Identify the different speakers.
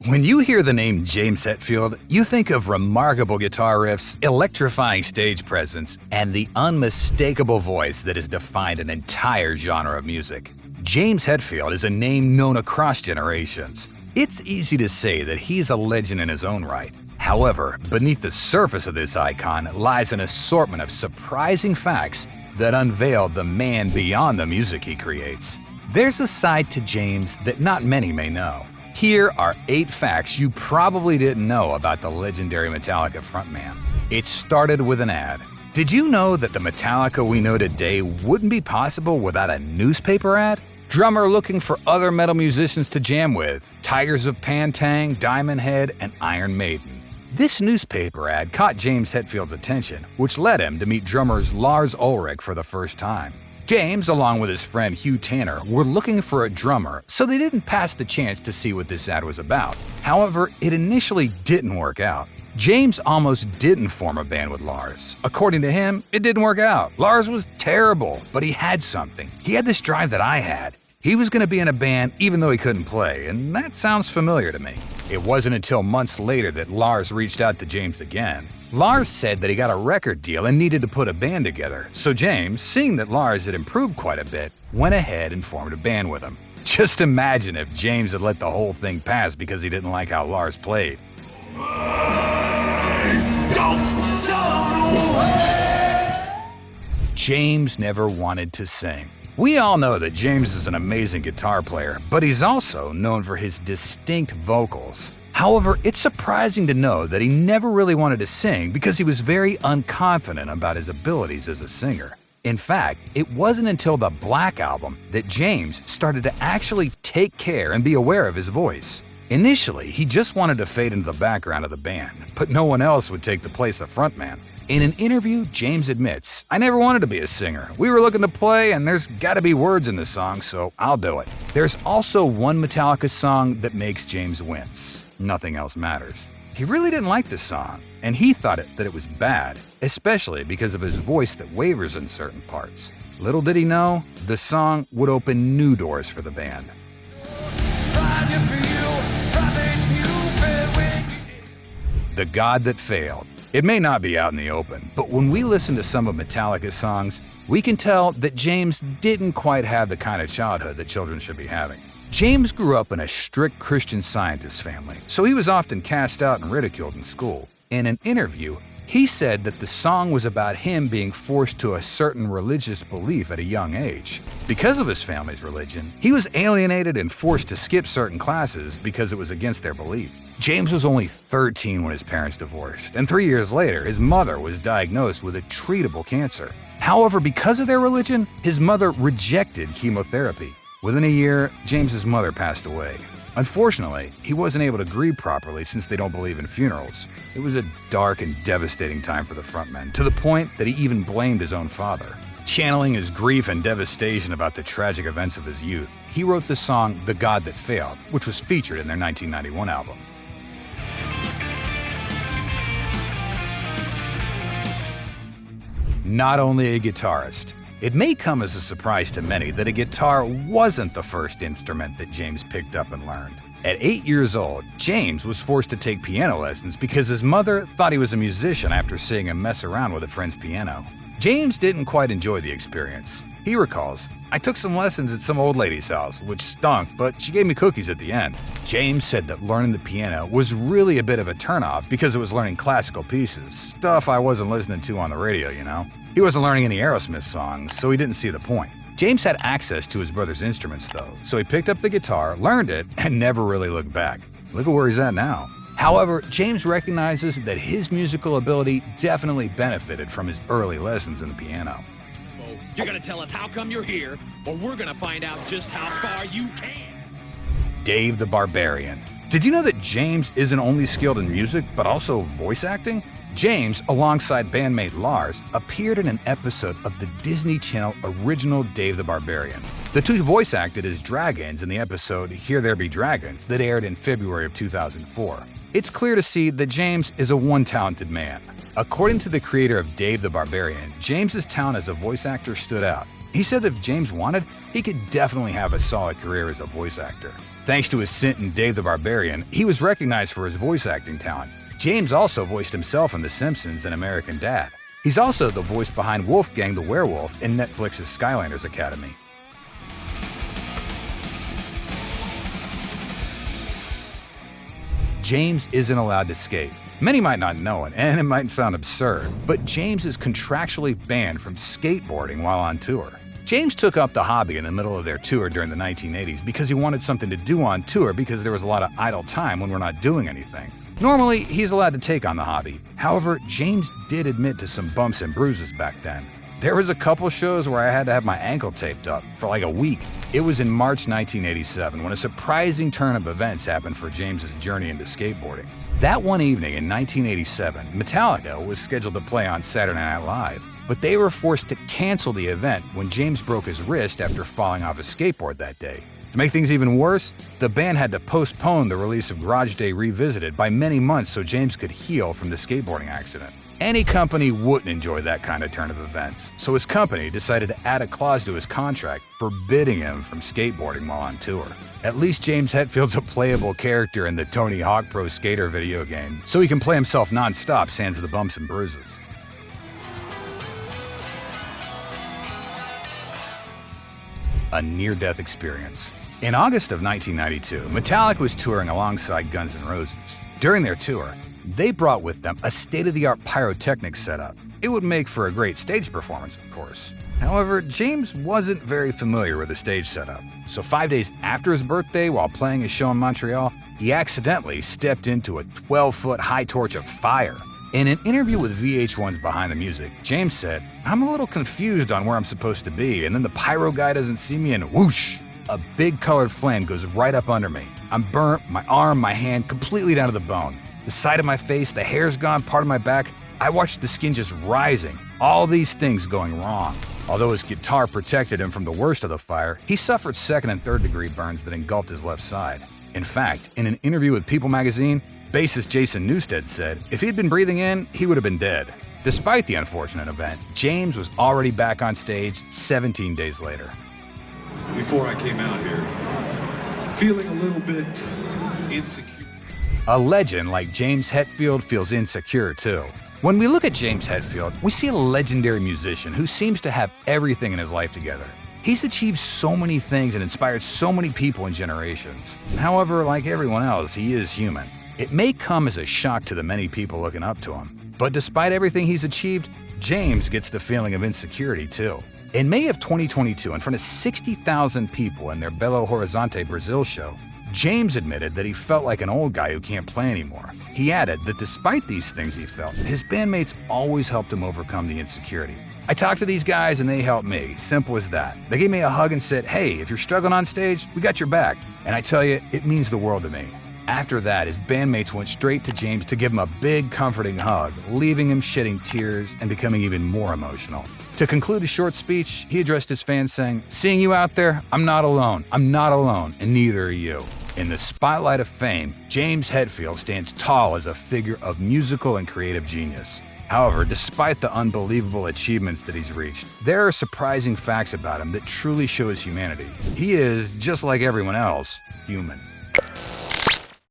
Speaker 1: When you hear the name James Hetfield, you think of remarkable guitar riffs, electrifying stage presence, and the unmistakable voice that has defined an entire genre of music. James Hetfield is a name known across generations. It's easy to say that he's a legend in his own right. However, beneath the surface of this icon lies an assortment of surprising facts that unveil the man beyond the music he creates. There's a side to James that not many may know. Here are 8 facts you probably didn't know about the legendary Metallica frontman. It started with an ad. Did you know that the Metallica we know today wouldn't be possible without a newspaper ad? Drummer looking for other metal musicians to jam with, Tigers of Pantang, Diamond Head, and Iron Maiden. This newspaper ad caught James Hetfield's attention, which led him to meet drummers Lars Ulrich for the first time. James, along with his friend Hugh Tanner, were looking for a drummer, so they didn't pass the chance to see what this ad was about. However, it initially didn't work out. James almost didn't form a band with Lars. According to him, it didn't work out. Lars was terrible, but he had something. He had this drive that I had. He was going to be in a band even though he couldn't play, and that sounds familiar to me. It wasn't until months later that Lars reached out to James again. Lars said that he got a record deal and needed to put a band together, so James, seeing that Lars had improved quite a bit, went ahead and formed a band with him. Just imagine if James had let the whole thing pass because he didn't like how Lars played. James never wanted to sing. We all know that James is an amazing guitar player, but he's also known for his distinct vocals. However, it's surprising to know that he never really wanted to sing because he was very unconfident about his abilities as a singer. In fact, it wasn't until the Black album that James started to actually take care and be aware of his voice. Initially, he just wanted to fade into the background of the band, but no one else would take the place of frontman. In an interview, James admits, "I never wanted to be a singer. We were looking to play, and there's gotta be words in the song, so I'll do it." There's also one Metallica song that makes James wince. Nothing Else Matters. He really didn't like the song, and he thought that it was bad, especially because of his voice that wavers in certain parts. Little did he know, the song would open new doors for the band. The God That Failed. It may not be out in the open, but when we listen to some of Metallica's songs, we can tell that James didn't quite have the kind of childhood that children should be having. James grew up in a strict Christian Scientist family, so he was often cast out and ridiculed in school. In an interview, he said that the song was about him being forced to a certain religious belief at a young age. Because of his family's religion, he was alienated and forced to skip certain classes because it was against their belief. James was only 13 when his parents divorced, and 3 years later, his mother was diagnosed with a treatable cancer. However, because of their religion, his mother rejected chemotherapy. Within a year, James's mother passed away. Unfortunately, he wasn't able to grieve properly since they don't believe in funerals. It was a dark and devastating time for the frontman, to the point that he even blamed his own father. Channeling his grief and devastation about the tragic events of his youth, he wrote the song The God That Failed, which was featured in their 1991 album. Not only a guitarist. It may come as a surprise to many that a guitar wasn't the first instrument that James picked up and learned. At 8 years old, James was forced to take piano lessons because his mother thought he was a musician after seeing him mess around with a friend's piano. James didn't quite enjoy the experience. He recalls, "I took some lessons at some old lady's house, which stunk, but she gave me cookies at the end." James said that learning the piano was really a bit of a turnoff because it was learning classical pieces, stuff I wasn't listening to on the radio, you know? He wasn't learning any Aerosmith songs, so he didn't see the point. James had access to his brother's instruments though, so he picked up the guitar, learned it, and never really looked back. Look at where he's at now. However, James recognizes that his musical ability definitely benefited from his early lessons in the piano.
Speaker 2: You're gonna tell us how come you're here, or we're gonna find out just how far you can.
Speaker 1: Dave the Barbarian. Did you know that James isn't only skilled in music, but also voice acting? James, alongside bandmate Lars, appeared in an episode of the Disney Channel original Dave the Barbarian. The two voice acted as dragons in the episode Here There Be Dragons that aired in February of 2004. It's clear to see that James is a one-talented man. According to the creator of Dave the Barbarian, James's talent as a voice actor stood out. He said that if James wanted, he could definitely have a solid career as a voice actor. Thanks to his stint in Dave the Barbarian, he was recognized for his voice acting talent. James also voiced himself in The Simpsons and American Dad. He's also the voice behind Wolfgang the Werewolf in Netflix's Skylanders Academy. James isn't allowed to skate. Many might not know it, and it might sound absurd, but James is contractually banned from skateboarding while on tour. James took up the hobby in the middle of their tour during the 1980s because he wanted something to do on tour because there was a lot of idle time when we're not doing anything. Normally, he's allowed to take on the hobby. However, James did admit to some bumps and bruises back then. There was a couple shows where I had to have my ankle taped up for like a week. It was in March 1987 when a surprising turn of events happened for James's journey into skateboarding. That one evening in 1987, Metallica was scheduled to play on Saturday Night Live, but they were forced to cancel the event when James broke his wrist after falling off his skateboard that day. To make things even worse, the band had to postpone the release of Garage Day Revisited by many months so James could heal from the skateboarding accident. Any company wouldn't enjoy that kind of turn of events, so his company decided to add a clause to his contract forbidding him from skateboarding while on tour. At least James Hetfield's a playable character in the Tony Hawk Pro Skater video game, so he can play himself non-stop sans the bumps and bruises. A near-death experience. In August of 1992, Metallica was touring alongside Guns N' Roses. During their tour, they brought with them a state-of-the-art pyrotechnics setup. It would make for a great stage performance, of course. However, James wasn't very familiar with the stage setup, so 5 days after his birthday, while playing a show in Montreal, he accidentally stepped into a 12-foot high torch of fire. In an interview with VH1's Behind the Music, James said, "I'm a little confused on where I'm supposed to be, and then the pyro guy doesn't see me and whoosh! A big colored flame goes right up under me. I'm burnt, my arm, my hand, completely down to the bone. The side of my face, the hair's gone, part of my back. I watched the skin just rising. All these things going wrong." Although his guitar protected him from the worst of the fire, he suffered second and third degree burns that engulfed his left side. In fact, in an interview with People magazine, bassist Jason Newsted said if he'd been breathing in, he would have been dead. Despite the unfortunate event, James was already back on stage 17 days later.
Speaker 3: Before I came out here, feeling a little bit insecure.
Speaker 1: A legend like James Hetfield feels insecure too. When we look at James Hetfield, we see a legendary musician who seems to have everything in his life together. He's achieved so many things and inspired so many people and generations. However, like everyone else, he is human. It may come as a shock to the many people looking up to him, but despite everything he's achieved, James gets the feeling of insecurity too. In May of 2022, in front of 60,000 people in their Belo Horizonte, Brazil show, James admitted that he felt like an old guy who can't play anymore. He added that despite these things he felt, his bandmates always helped him overcome the insecurity. "I talked to these guys and they helped me, simple as that. They gave me a hug and said, 'Hey, if you're struggling on stage, we got your back.' And I tell you, it means the world to me." After that, his bandmates went straight to James to give him a big, comforting hug, leaving him shedding tears and becoming even more emotional. To conclude his short speech, he addressed his fans saying, "Seeing you out there, I'm not alone, and neither are you." In the spotlight of fame, James Hetfield stands tall as a figure of musical and creative genius. However, despite the unbelievable achievements that he's reached, there are surprising facts about him that truly show his humanity. He is, just like everyone else, human.